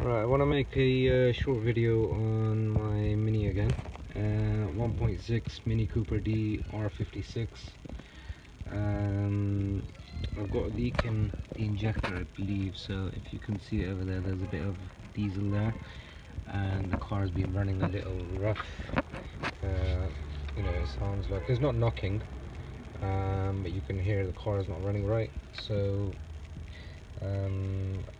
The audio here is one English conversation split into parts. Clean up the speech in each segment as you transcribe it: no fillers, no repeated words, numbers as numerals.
Right, I want to make a short video on my Mini again. 1.6 Mini Cooper D R56. I've got a leak in the injector, I believe, so if you can see it over there, there's a bit of diesel there, and the car's been running a little rough. You know, it sounds like it's not knocking, but you can hear the car is not running right. So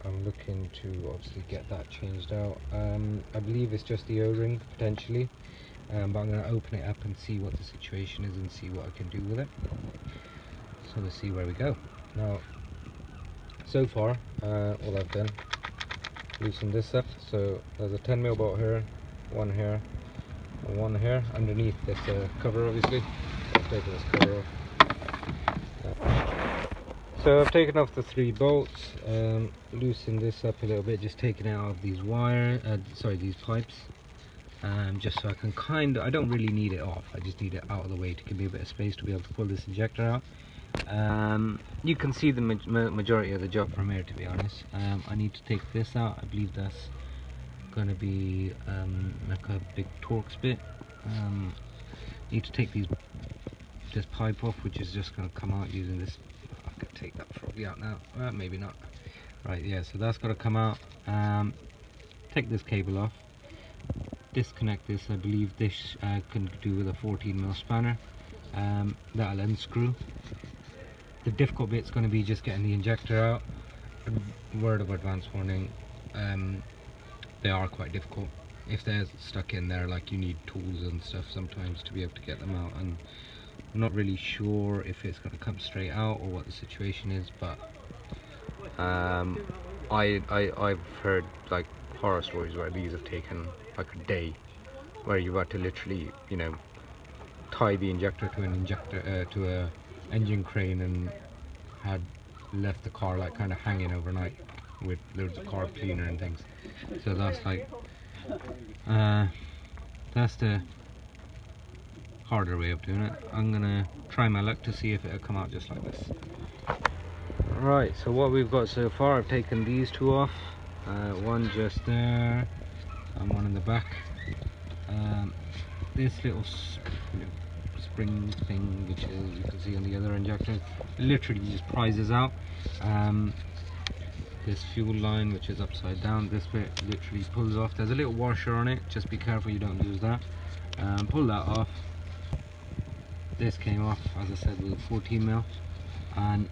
I'm looking to obviously get that changed out. I believe it's just the O-ring potentially, but I'm going to open it up and see what the situation is and see what I can do with it. So let's see where we go. Now, so far, all I've done, loosened this up. So there's a 10mm bolt here, one here, and one here underneath this cover, obviously. Let's take this cover off. So I've taken off the 3 bolts, loosened this up a little bit, just taking it out of these these pipes, just so I can I don't really need it off, I just need it out of the way to give me a bit of space to be able to pull this injector out. You can see the majority of the job from here, to be honest. I need to take this out. I believe that's going to be like a big Torx bit. Need to take this pipe off, which is just going to come out using this. I could take that probably out now, maybe not. Right, yeah, so that's got to come out. Take this cable off, disconnect this. I believe this can do with a 14mm spanner. That'll unscrew. The difficult bit's going to be just getting the injector out. Word of advance warning, they are quite difficult. If they're stuck in there, like, you need tools and stuff sometimes to be able to get them out, and I'm not really sure if it's going to come straight out or what the situation is, but I've heard like horror stories where these have taken like a day, where you've had to literally, you know, tie the injector to a engine crane and had left the car like kind of hanging overnight with loads of carb cleaner and things. So that's like that's the harder way of doing it. I'm gonna try my luck to see if it'll come out just like this. Right, so what we've got so far, I've taken these 2 off, one just there and one in the back. This little spring thing, which is, you can see on the other injector, literally just prizes out. This fuel line, which is upside down, this bit literally pulls off. There's a little washer on it, just be careful you don't lose that. Pull that off. This came off, as I said, with a 14mm, and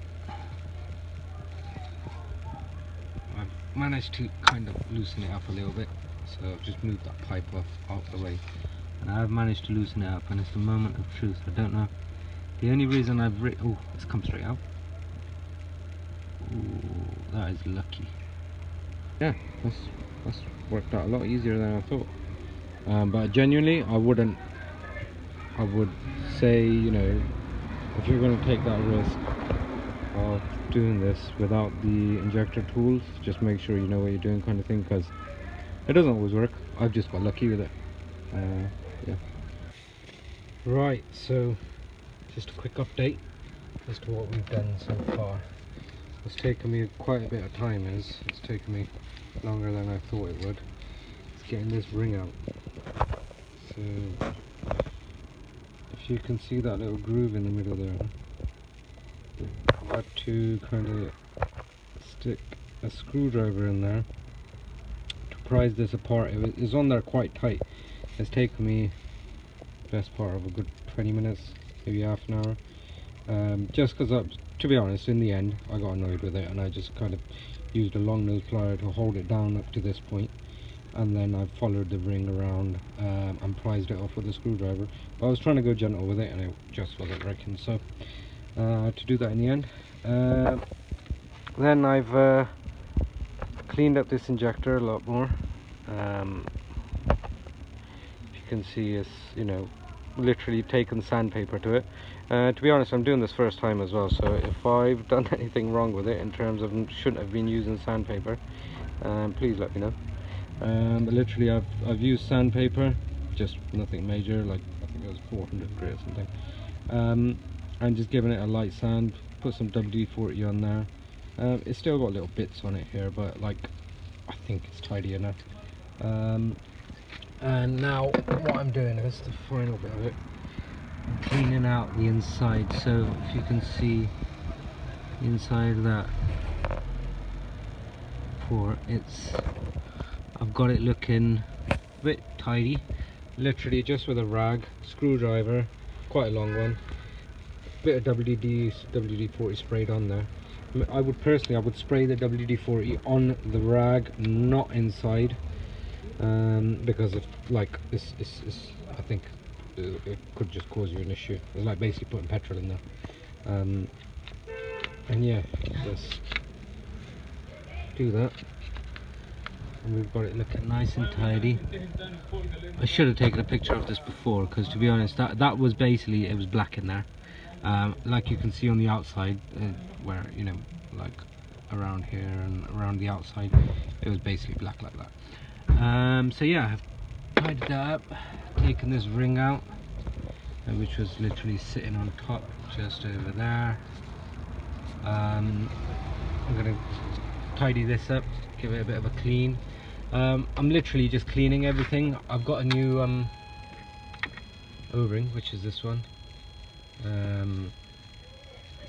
I've managed to kind of loosen it up a little bit. So I've just moved that pipe out the way, and I've managed to loosen it up, and it's the moment of truth. I don't know, the only reason I've oh, it's come straight out. Ooh, that is lucky. Yeah, that's worked out a lot easier than I thought. But genuinely, I would say, you know, if you're going to take that risk of doing this without the injector tools, just make sure you know what you're doing, kind of thing, because it doesn't always work. I've just got lucky with it. Yeah. Right, so just a quick update as to what we've done so far. It's taken me quite a bit of time. It's taken me longer than I thought it would. It's getting this ring out. So if you can see that little groove in the middle there, I've had to kind of stick a screwdriver in there to prise this apart. It was on there quite tight. It's taken me the best part of a good 20 minutes, maybe half an hour. Just because, to be honest, in the end I got annoyed with it, and I just kind of used a long nose plier to hold it down up to this point, and then I followed the ring around and prized it off with a screwdriver. But I was trying to go gentle with it, and it just wasn't working, so I had to do that in the end. Then I've cleaned up this injector a lot more. If you can see, it's, you know, literally taken sandpaper to it. To be honest, I'm doing this first time as well, so if I've done anything wrong with it in terms of shouldn't have been using sandpaper, please let me know. But literally I've used sandpaper, just nothing major, like I think it was 400 grit or something, and just giving it a light sand. Put some WD-40 on there. It's still got little bits on it here, but like, I think it's tidy enough. And now what I'm doing is the final bit of it, I'm cleaning out the inside. So if you can see inside of that port, I've got it looking a bit tidy, literally just with a rag, screwdriver, quite a long one, bit of WD-40 sprayed on there. I would spray the WD-40 on the rag, not inside, because if like this, I think it could just cause you an issue. It's like basically putting petrol in there. And yeah, just do that, and we've got it looking nice and tidy. I should have taken a picture of this before, because to be honest, that was basically, it was black in there. Like you can see on the outside, where, you know, like around here and around the outside, it was basically black like that. So yeah, I've tidied that up, taken this ring out, which was literally sitting on top just over there. I'm gonna tidy this up, give it a bit of a clean. I'm literally just cleaning everything. I've got a new O-ring, which is this one.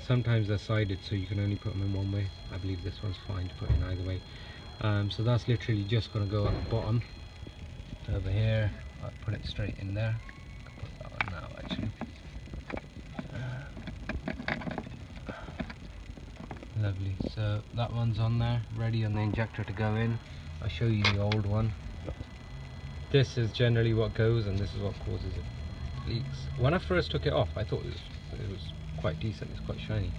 Sometimes they're sided, so you can only put them in one way. I believe this one's fine to put in either way. So that's literally just going to go at the bottom over here. I'll put it straight in there. I'll put that one now actually. Lovely, so that one's on there, ready on the injector to go in. I'll show you the old one. This is generally what goes, and this is what causes it leaks. When I first took it off, I thought it was quite decent, it's quite shiny.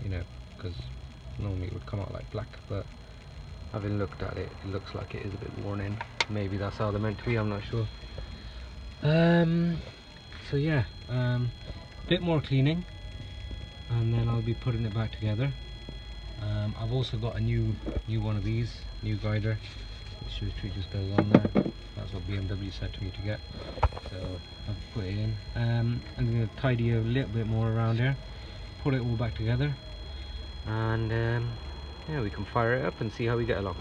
You know, because normally it would come out like black, but having looked at it, it looks like it is a bit worn in. Maybe that's how they're meant to be, I'm not sure. So yeah, bit more cleaning, and then I'll be putting it back together. I've also got a new one of these, new guider, which literally just goes on there. That's what BMW said to me to get, so I've put it in. I'm going to tidy a little bit more around here, put it all back together, and yeah, we can fire it up and see how we get along.